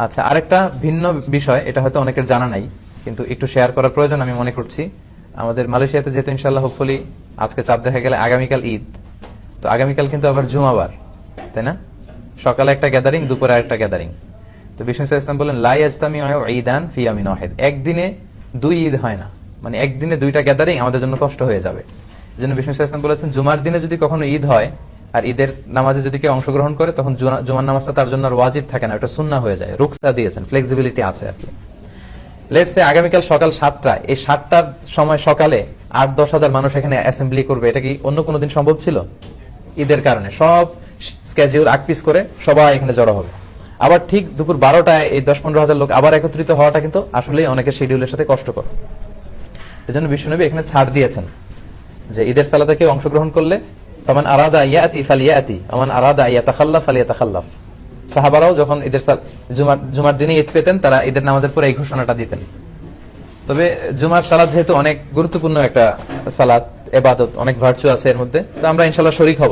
আচ্ছা, আরেকটা ভিন্ন বিষয়, এটা হয়তো অনেকের জানা নাই, কিন্তু একটু শেয়ার করার প্রয়োজন আমি মনে করছি। আমাদের মালয়েশিয়াতে যেহেতু ইনশাল্লাহ হোপফুলি আজকে চাঁদ দেখা গেলে আগামীকাল ঈদ, তো আগামীকাল কিন্তু আবার জুমাবার, তাই না? সকালে একটা গ্যাদারিং, দুপুরে আরেকটা গ্যাদারিং। তো বিষ্ণু ইসলাম বলেন লা ইয়াজতামিউ ঈদান ফি ইয়ামিন ওয়াহিদ, একদিনে দুই ঈদ হয় না, মানে একদিনে দুইটা গ্যাদারিং আমাদের জন্য কষ্ট হয়ে যাবে। এজন্য বিষ্ণু ইসলাম বলেছেন জুমার দিনে যদি কখনো ঈদ হয় আর ঈদের নামাজে যদি কেউ অংশগ্রহণ করে, তখন জুমার নামাজটা তার জন্য আর ওয়াজিব থাকে না, এটা সুন্নাহ হয়ে যায়। রুখসা দিয়েছেন, ফ্লেক্সিবিলিটি আছে আর কি। লেটস সে আগামীকাল সকাল 7টায়, এই 7টার সময় সকালে 8-10 হাজার মানুষ এখানে অ্যাসেম্বলি করবে, এটা কি অন্য কোনো দিন সম্ভব ছিল? ঈদের কারণে সব স্কেডিউল আকপিস করে সবাই এখানে জড়ো হবে। আবার ঠিক দুপুর 12টায় এই 10-15 হাজার লোক আবার একত্রিত হওয়াটা কিন্তু আসলে অনেকের শিডিউলের সাথে কষ্টকর। এজন্য বিশ্বনবী এখানে ছাড় দিয়েছেন যে ঈদের সালাতে কেউ অংশগ্রহণ করলে ফামান আরাদা ইয়াতি ফালিয়াতি ওমান আরাদা ইয়াতাখাল্লাফ ফালিয়াতাখাল্লাফ। সাহাবারাও যখন ঈদের জুমার দিনে ঈদ পেতেন, তারা ঈদের নামাজের পরে এই ঘোষণাটা দিতেন। তবে জুমার সালাত যেহেতু অনেক গুরুত্বপূর্ণ একটা সালাত, ইবাদত, অনেক ভার্চু আছে এর মধ্যে, তো আমরা ইনশাআল্লাহ শরীক হব।